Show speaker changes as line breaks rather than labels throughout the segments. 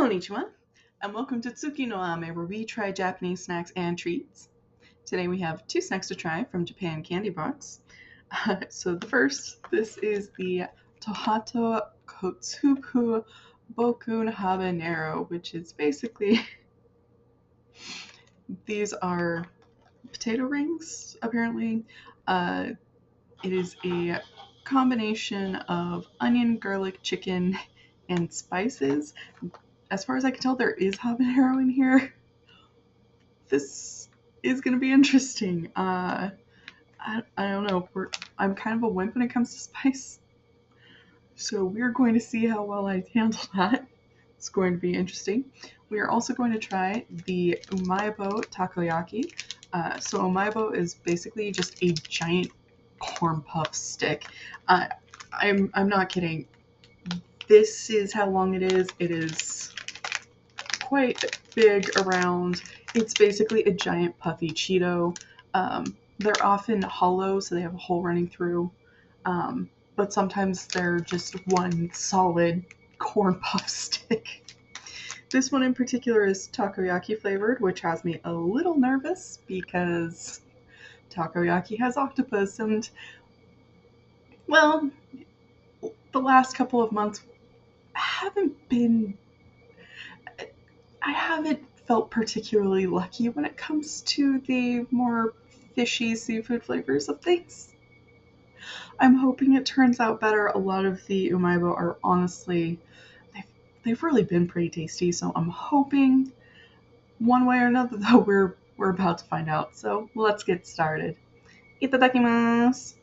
Konnichiwa, and welcome to Tsuki no Ame, where we try Japanese snacks and treats. Today we have two snacks to try from Japan Candy Box. So the first, this is the Tohato Kotsubu Bokun Habanero, which is basically, these are potato rings, apparently. It is a combination of onion, garlic, chicken, and spices. As far as I can tell, there is habanero in here. This is going to be interesting. I don't know. I'm kind of a wimp when it comes to spice. So we're going to see how well I handle that. It's going to be interesting. We are also going to try the Umaibo Takoyaki. So Umaibo is basically just a giant corn puff stick. I'm not kidding. This is how long it is. It is quite big around. It's basically a giant puffy Cheeto. They're often hollow, so they have a hole running through. But sometimes they're just one solid corn puff stick. This one in particular is takoyaki flavored, which has me a little nervous because takoyaki has octopus, and well, the last couple of months I haven't felt particularly lucky when it comes to the more fishy seafood flavors of things. I'm hoping it turns out better. A lot of the Umaibo are honestly, they've really been pretty tasty, so I'm hoping one way or another, though we're about to find out. So let's get started. Itadakimasu!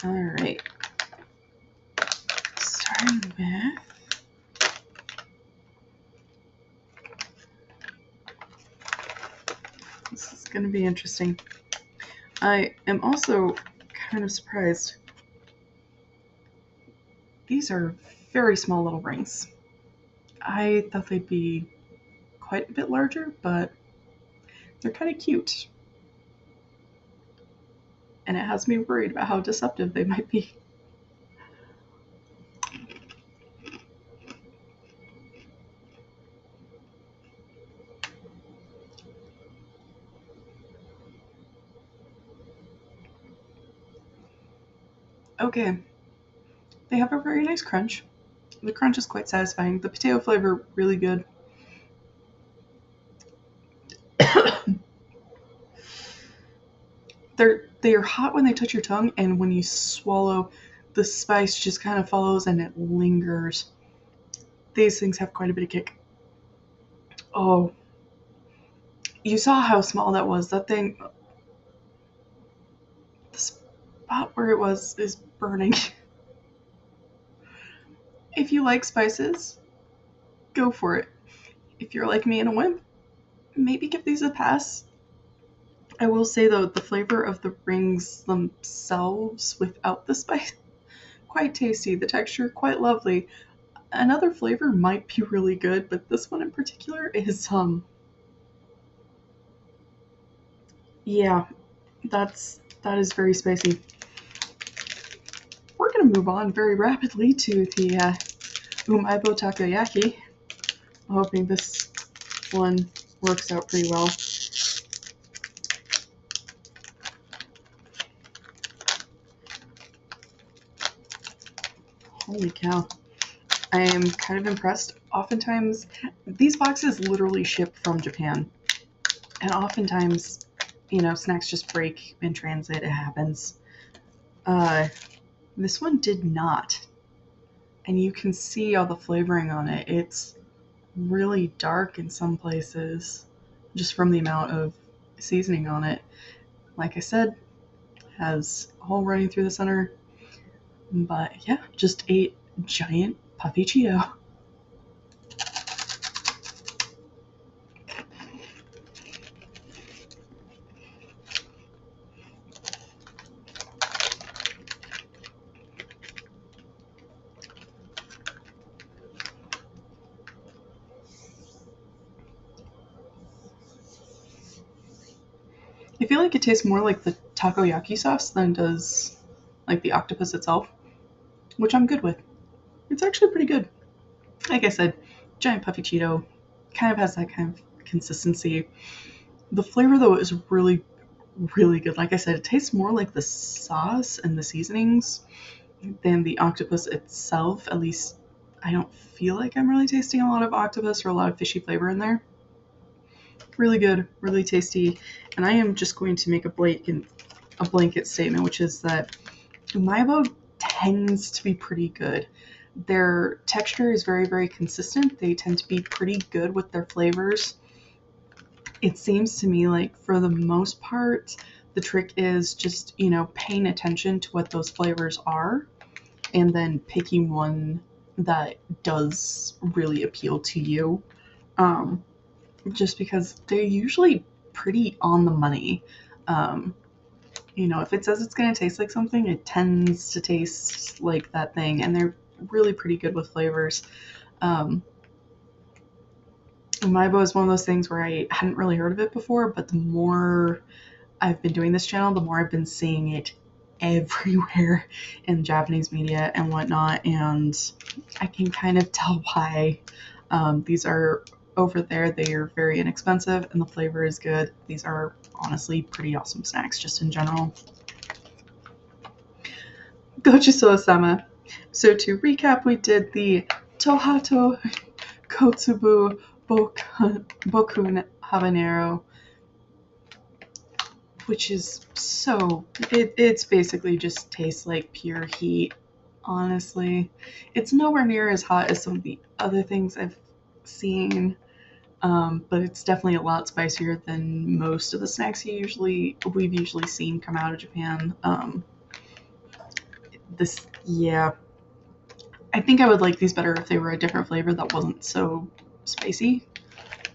Alright. Starting with this is going to be interesting. I am also kind of surprised. These are very small little rings. I thought they'd be quite a bit larger, but they're kind of cute. And it has me worried about how deceptive they might be. Okay, they have a very nice crunch. The crunch is quite satisfying. The potato flavor, really good. They are hot when they touch your tongue, and when you swallow, the spice just kind of follows and it lingers. These things have quite a bit of kick. Oh, you saw how small that was. That thing, the spot where it was is burning. If you like spices, go for it. If you're like me and a wimp, maybe give these a pass. I will say though, the flavor of the rings themselves without the spice, quite tasty. The texture, quite lovely. Another flavor might be really good, but this one in particular is, yeah, that is very spicy. We're going to move on very rapidly to the Umaibo Takoyaki. I'm hoping this one works out pretty well. Holy cow. I am kind of impressed. Oftentimes, these boxes literally ship from Japan. And oftentimes, snacks just break in transit. It happens. This one did not. And you can see all the flavoring on it. It's really dark in some places, just from the amount of seasoning on it. Like I said, has a hole running through the center. But yeah, just a giant puffy Cheeto. I feel like it tastes more like the takoyaki sauce than it does like the octopus itself, which I'm good with. It's actually pretty good. Like I said, giant puffy Cheeto. Kind of has that kind of consistency. The flavor though is really, really good. Like I said, it tastes more like the sauce and the seasonings than the octopus itself. At least I don't feel like I'm really tasting a lot of octopus or a lot of fishy flavor in there. Really good, really tasty. And I am just going to make a blanket statement, which is that Umaibo tends to be pretty good. Their texture is very, very consistent. They tend to be pretty good with their flavors. It seems to me like for the most part, the trick is just, paying attention to what those flavors are and then picking one that does really appeal to you. Just because they're usually pretty on the money. If it says it's going to taste like something, it tends to taste like that thing, and they're really pretty good with flavors. Umaibo is one of those things where I hadn't really heard of it before, but the more I've been doing this channel, the more I've been seeing it everywhere in Japanese media and whatnot, and I can kind of tell why. These are over there. They are very inexpensive, and the flavor is good. These are honestly pretty awesome snacks just in general. Gochisousama. So to recap, we did the Tohato Kotsubu Bokun Habanero, which is it's basically just tastes like pure heat, honestly. It's nowhere near as hot as some of the other things I've seen, but it's definitely a lot spicier than most of the snacks we've usually seen come out of Japan. Yeah, I think I would like these better if they were a different flavor that wasn't so spicy.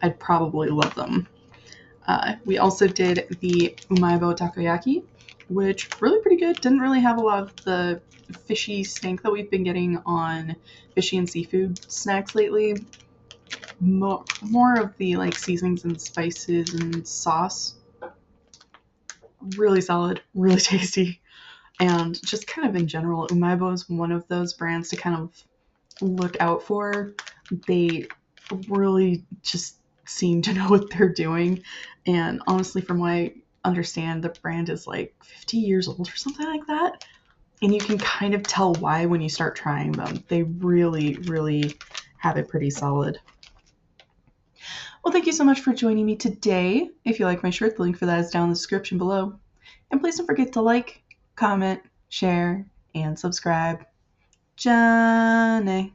I'd probably love them. We also did the Umaibo Takoyaki, which really pretty good. Didn't really have a lot of the fishy stink that we've been getting on fishy and seafood snacks lately. More of the like seasonings and spices and sauce. Really solid, really tasty. And just kind of in general, Umaibo is one of those brands to kind of look out for. They really just seem to know what they're doing. And honestly, from what I understand, the brand is like 50 years old or something like that. And you can kind of tell why when you start trying them. They really, really have it pretty solid. Well, thank you so much for joining me today. If you like my shirt, the link for that is down in the description below. And please don't forget to like, comment, share, and subscribe. Jane.